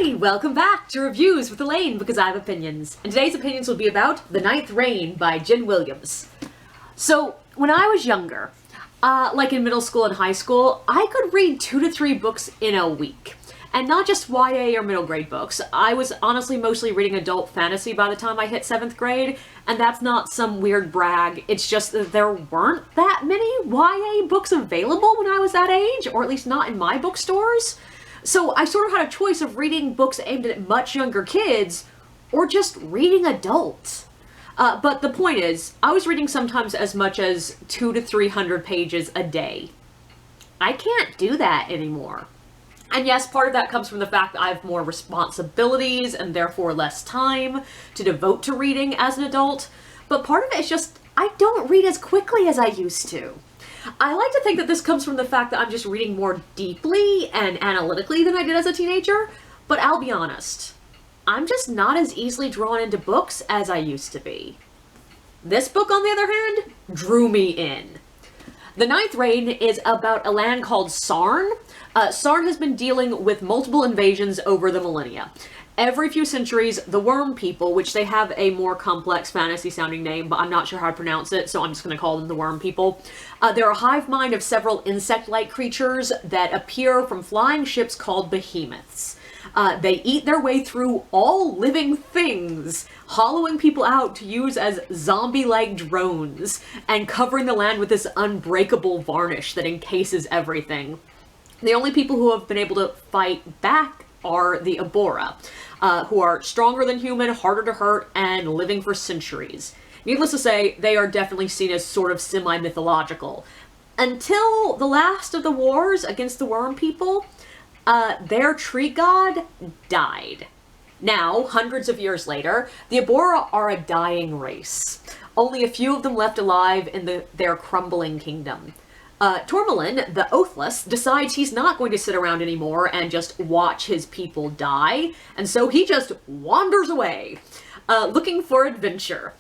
Alrighty, welcome back to Reviews with Elaine, because I have opinions. And today's opinions will be about The Ninth Reign by Jen Williams. So, when I was younger, like in middle school and high school, I could read 2 to 3 books in a week. And not just YA or middle grade books. I was honestly mostly reading adult fantasy by the time I hit 7th grade, and that's not some weird brag, it's just that there weren't that many YA books available when I was that age, or at least not in my bookstores. So I sort of had a choice of reading books aimed at much younger kids, or just reading adults. But the point is, I was reading sometimes as much as 200 to 300 pages a day. I can't do that anymore. And yes, part of that comes from the fact that I have more responsibilities and therefore less time to devote to reading as an adult. But part of it is just, I don't read as quickly as I used to. I like to think that this comes from the fact that I'm just reading more deeply and analytically than I did as a teenager, but I'll be honest, I'm just not as easily drawn into books as I used to be. This book, on the other hand, drew me in. The Ninth Reign is about a land called Sarn. Sarn has been dealing with multiple invasions over the millennia. Every few centuries, the Worm People, which they have a more complex fantasy-sounding name, but I'm not sure how to pronounce it, so I'm just going to call them the Worm People. They're a hive mind of several insect-like creatures that appear from flying ships called behemoths. They eat their way through all living things, hollowing people out to use as zombie-like drones, and covering the land with this unbreakable varnish that encases everything. The only people who have been able to fight back are the Abora, who are stronger than human, harder to hurt, and living for centuries. Needless to say, they are definitely seen as sort of semi-mythological. Until the last of the wars against the Worm People, their tree god died. Now, hundreds of years later, the Abora are a dying race. Only a few of them left alive in their crumbling kingdom. Tormolin, the Oathless, decides he's not going to sit around anymore and just watch his people die, and so he just wanders away, looking for adventure.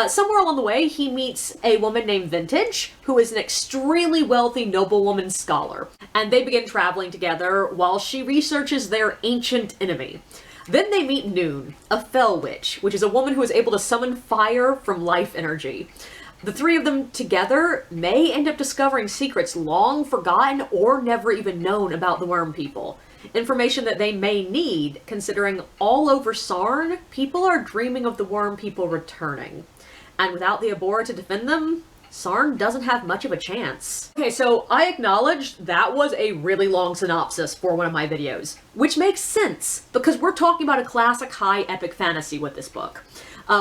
Somewhere along the way, he meets a woman named Vintage, who is an extremely wealthy noblewoman scholar, and they begin traveling together while she researches their ancient enemy. Then they meet Noon, a Fell Witch, which is a woman who is able to summon fire from life energy. The three of them together may end up discovering secrets long forgotten or never even known about the Worm People. Information that they may need, considering all over Sarn, people are dreaming of the Worm People returning. And without the Abora to defend them, Sarn doesn't have much of a chance. Okay, so I acknowledge that was a really long synopsis for one of my videos, which makes sense, because we're talking about a classic high epic fantasy with this book.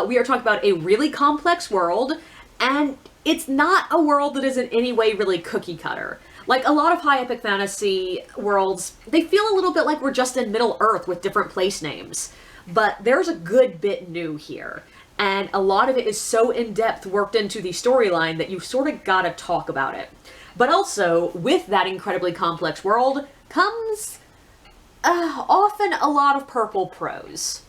We are talking about a really complex world, and it's not a world that is in any way really cookie cutter. Like a lot of high epic fantasy worlds, they feel a little bit like we're just in Middle Earth with different place names. But there's a good bit new here. And a lot of it is so in-depth worked into the storyline that you sort of gotta talk about it. But also, with that incredibly complex world comes often a lot of purple prose.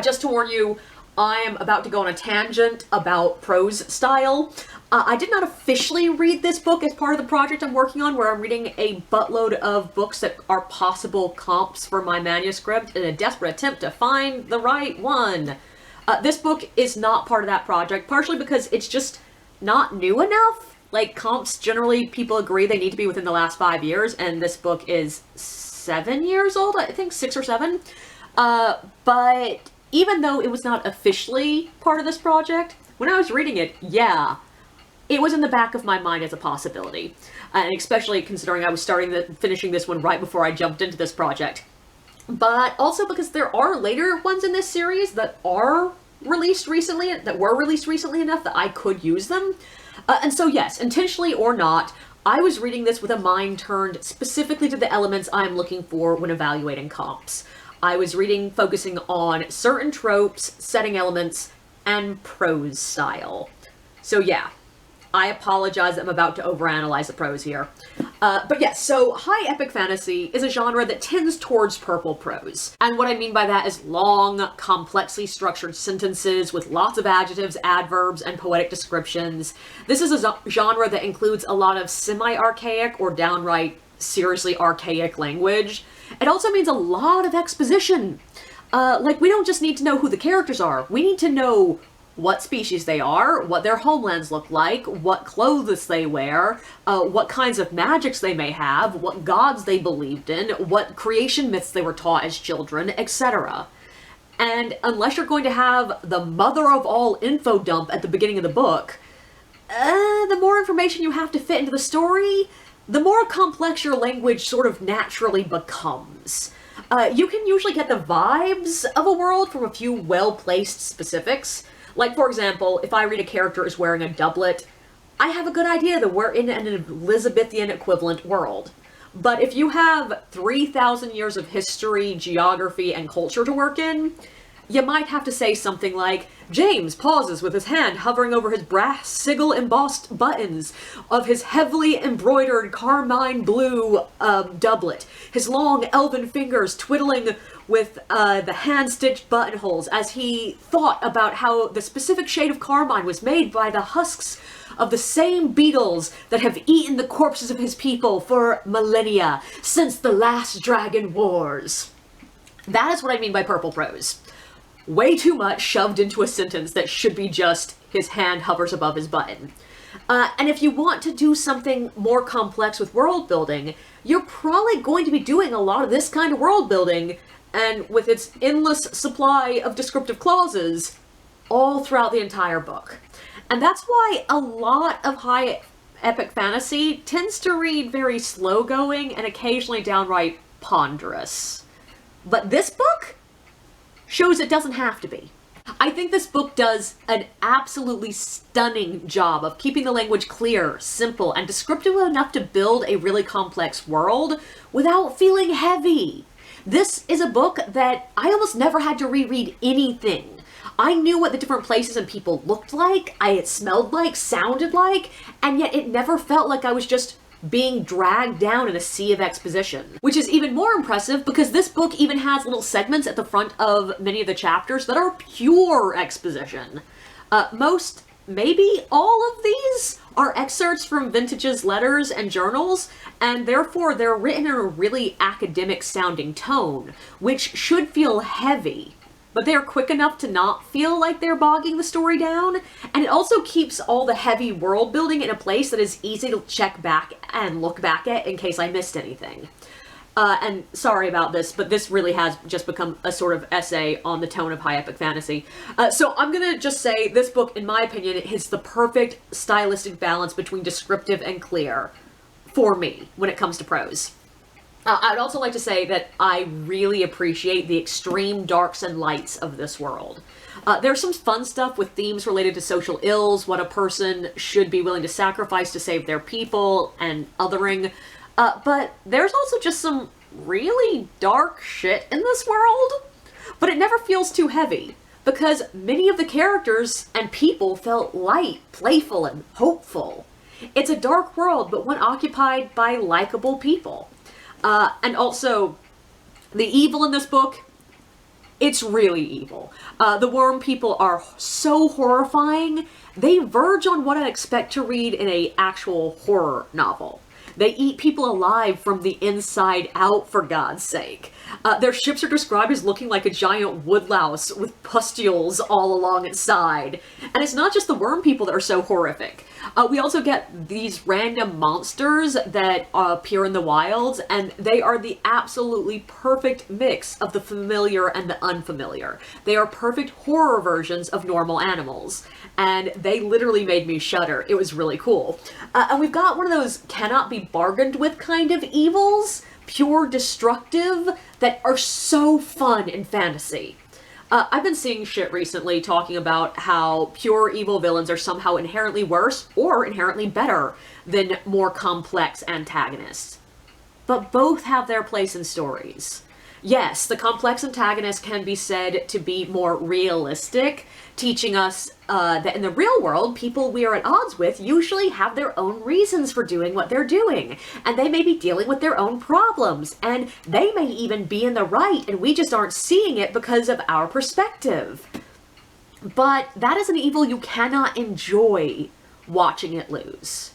Just to warn you, I am about to go on a tangent about prose style. I did not officially read this book as part of the project I'm working on, where I'm reading a buttload of books that are possible comps for my manuscript in a desperate attempt to find the right one. This book is not part of that project, partially because it's just not new enough. Like, comps, generally, people agree they need to be within the last 5 years, and this book is 7 years old, I think, 6 or 7. But even though it was not officially part of this project, when I was reading it, yeah, it was in the back of my mind as a possibility. And especially considering I was finishing this one right before I jumped into this project. But also because there are later ones in this series that are released recently, that were released recently enough that I could use them. And so yes, intentionally or not, I was reading this with a mind turned specifically to the elements I'm looking for when evaluating comps. I was reading focusing on certain tropes, setting elements, and prose style. So yeah, I apologize that I'm about to overanalyze the prose here. But yes, so high epic fantasy is a genre that tends towards purple prose. And what I mean by that is long, complexly structured sentences with lots of adjectives, adverbs, and poetic descriptions. This is a genre that includes a lot of semi-archaic or downright seriously archaic language. It also means a lot of exposition. Like, we don't just need to know who the characters are. We need to know what species they are, what their homelands look like, what clothes they wear, what kinds of magics they may have, what gods they believed in, what creation myths they were taught as children, etc. And unless you're going to have the mother of all info dump at the beginning of the book, the more information you have to fit into the story, the more complex your language sort of naturally becomes. You can usually get the vibes of a world from a few well-placed specifics. Like, for example, if I read a character is wearing a doublet, I have a good idea that we're in an Elizabethan equivalent world. But if you have 3,000 years of history, geography, and culture to work in, you might have to say something like, James pauses with his hand hovering over his brass sigil-embossed buttons of his heavily embroidered carmine blue doublet, his long elven fingers twiddling with the hand-stitched buttonholes as he thought about how the specific shade of carmine was made by the husks of the same beetles that have eaten the corpses of his people for millennia, since the last Dragon Wars. That is what I mean by purple prose. Way too much shoved into a sentence that should be just, his hand hovers above his button. And if you want to do something more complex with world building, you're probably going to be doing a lot of this kind of world building, and with its endless supply of descriptive clauses, all throughout the entire book. And that's why a lot of high epic fantasy tends to read very slow-going and occasionally downright ponderous. But this book shows it doesn't have to be. I think this book does an absolutely stunning job of keeping the language clear, simple, and descriptive enough to build a really complex world without feeling heavy. This is a book that I almost never had to reread anything. I knew what the different places and people looked like, it smelled like, sounded like, and yet it never felt like I was just being dragged down in a sea of exposition. Which is even more impressive because this book even has little segments at the front of many of the chapters that are pure exposition. Most, maybe all of these, are excerpts from Vintage's letters and journals, and therefore they're written in a really academic sounding tone, which should feel heavy. But they are quick enough to not feel like they're bogging the story down, and it also keeps all the heavy world building in a place that is easy to check back and look back at in case I missed anything. And sorry about this, but this really has just become a sort of essay on the tone of high epic fantasy. So I'm gonna just say this book, in my opinion, hits the perfect stylistic balance between descriptive and clear for me when it comes to prose. I'd also like to say that I really appreciate the extreme darks and lights of this world. There's some fun stuff with themes related to social ills, what a person should be willing to sacrifice to save their people, and othering. But there's also just some really dark shit in this world. But it never feels too heavy, because many of the characters and people felt light, playful, and hopeful. It's a dark world, but one occupied by likable people. And also, the evil in this book, it's really evil. The worm people are so horrifying, they verge on what I'd expect to read in an actual horror novel. They eat people alive from the inside out, for God's sake. Their ships are described as looking like a giant woodlouse with pustules all along its side. And it's not just the worm people that are so horrific. We also get these random monsters that appear in the wilds, and they are the absolutely perfect mix of the familiar and the unfamiliar. They are perfect horror versions of normal animals, and they literally made me shudder. It was really cool. And we've got one of those cannot be bargained with kind of evils, pure destructive, that are so fun in fantasy. I've been seeing shit recently talking about how pure evil villains are somehow inherently worse or inherently better than more complex antagonists. But both have their place in stories. Yes, the complex antagonist can be said to be more realistic, teaching us that in the real world, people we are at odds with usually have their own reasons for doing what they're doing, and they may be dealing with their own problems, and they may even be in the right, and we just aren't seeing it because of our perspective. But that is an evil you cannot enjoy watching it lose.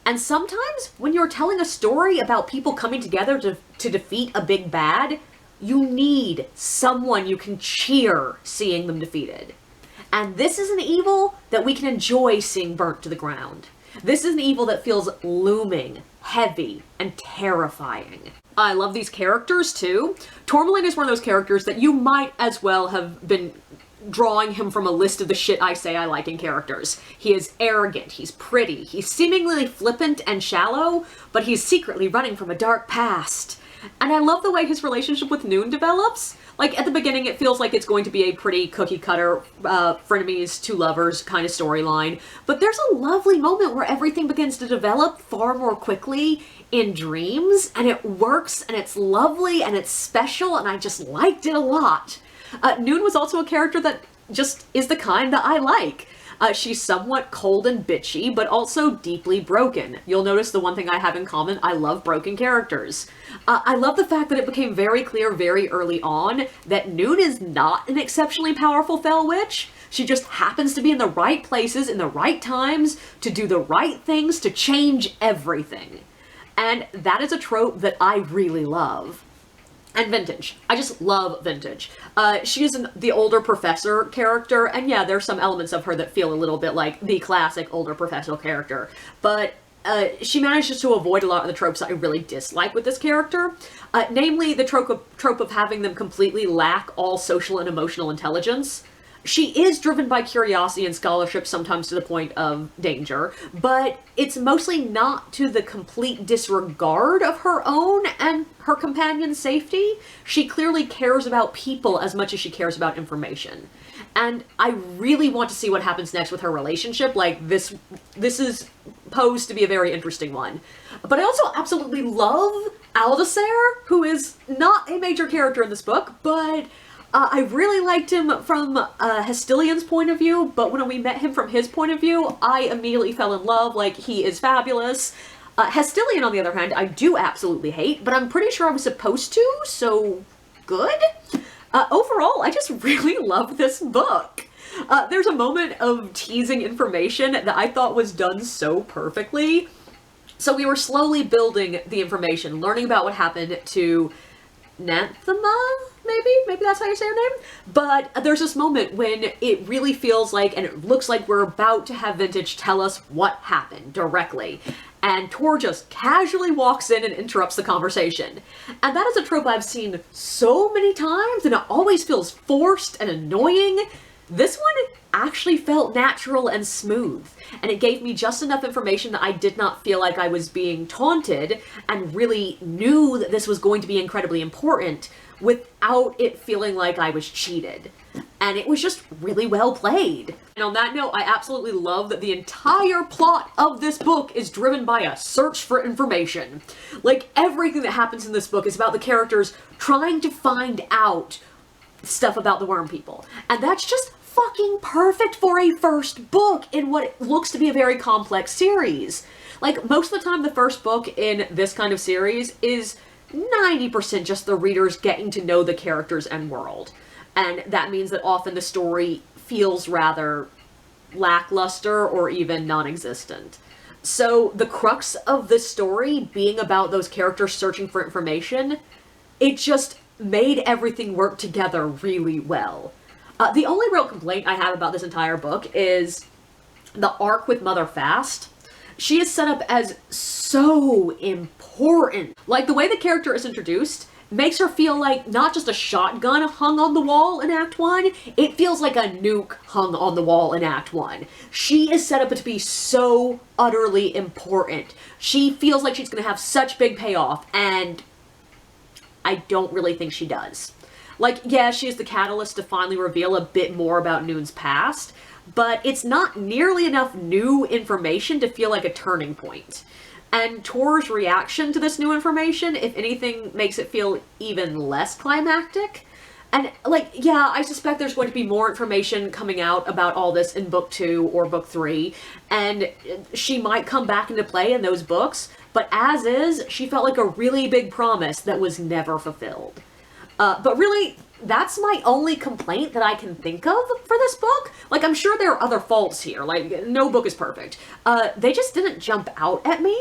And sometimes when you're telling a story about people coming together to defeat a big bad, you need someone you can cheer seeing them defeated. And this is an evil that we can enjoy seeing burnt to the ground. This is an evil that feels looming, heavy, and terrifying. I love these characters too. Tourmaline is one of those characters that you might as well have been drawing him from a list of the shit I say I like in characters. He is arrogant, he's pretty, he's seemingly flippant and shallow, but he's secretly running from a dark past. And I love the way his relationship with Noon develops. Like, at the beginning it feels like it's going to be a pretty cookie-cutter, frenemies to lovers kind of storyline, but there's a lovely moment where everything begins to develop far more quickly in Dreams, and it works, and it's lovely, and it's special, and I just liked it a lot. Noon was also a character that just is the kind that I like. She's somewhat cold and bitchy, but also deeply broken. You'll notice the one thing I have in common, I love broken characters. I love the fact that it became very clear very early on that Noon is not an exceptionally powerful Fell Witch. She just happens to be in the right places, in the right times, to do the right things, to change everything. And that is a trope that I really love. And Vintage. I just love Vintage. She is the older professor character, and yeah, there's some elements of her that feel a little bit like the classic older professor character, but she manages to avoid a lot of the tropes that I really dislike with this character, namely the trope of having them completely lack all social and emotional intelligence. She is driven by curiosity and scholarship, sometimes to the point of danger, but it's mostly not to the complete disregard of her own and her companion's safety. She clearly cares about people as much as she cares about information. And I really want to see what happens next with her relationship. Like, this is posed to be a very interesting one. But I also absolutely love Aldasair, who is not a major character in this book, but I really liked him from Hestilian's point of view, but when we met him from his point of view, I immediately fell in love. Like, he is fabulous. Hestilian, on the other hand, I do absolutely hate, but I'm pretty sure I was supposed to, so good? Overall, I just really love this book. There's a moment of teasing information that I thought was done so perfectly. So we were slowly building the information, learning about what happened to Nanthema, maybe that's how you say her name? But there's this moment when it really feels like, and it looks like we're about to have Vintage tell us what happened directly. And Tor just casually walks in and interrupts the conversation. And that is a trope I've seen so many times, and it always feels forced and annoying. This one actually felt natural and smooth, and it gave me just enough information that I did not feel like I was being taunted, and really knew that this was going to be incredibly important without it feeling like I was cheated. And it was just really well played. And on that note, I absolutely love that the entire plot of this book is driven by a search for information. Like, everything that happens in this book is about the characters trying to find out stuff about the worm people. And that's just fucking perfect for a first book in what looks to be a very complex series. Like, most of the time the first book in this kind of series is 90% just the readers getting to know the characters and world. And that means that often the story feels rather lackluster or even non-existent. So the crux of this story being about those characters searching for information, it just made everything work together really well. The only real complaint I have about this entire book is the arc with Mother Fast. She is set up as so important. Like, the way the character is introduced makes her feel like not just a shotgun hung on the wall in Act 1, it feels like a nuke hung on the wall in Act 1. She is set up to be so utterly important. She feels like she's gonna have such big payoff, and I don't really think she does. Like, yeah, she is the catalyst to finally reveal a bit more about Noon's past, but it's not nearly enough new information to feel like a turning point. And Tor's reaction to this new information, if anything, makes it feel even less climactic. And, like, yeah, I suspect there's going to be more information coming out about all this in Book 2 or Book 3, and she might come back into play in those books, but as is, she felt like a really big promise that was never fulfilled. But really, that's my only complaint that I can think of for this book. Like, I'm sure there are other faults here, like, no book is perfect. They just didn't jump out at me.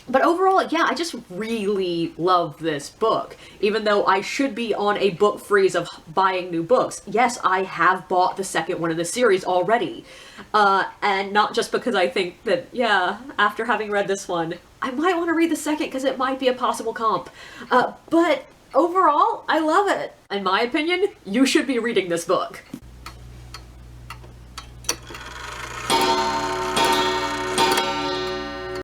But overall, yeah, I just really love this book, even though I should be on a book freeze of buying new books. Yes, I have bought the second one in the series already, and not just because I think that, yeah, after having read this one, I might want to read the second because it might be a possible comp. But overall, I love it. In my opinion, you should be reading this book.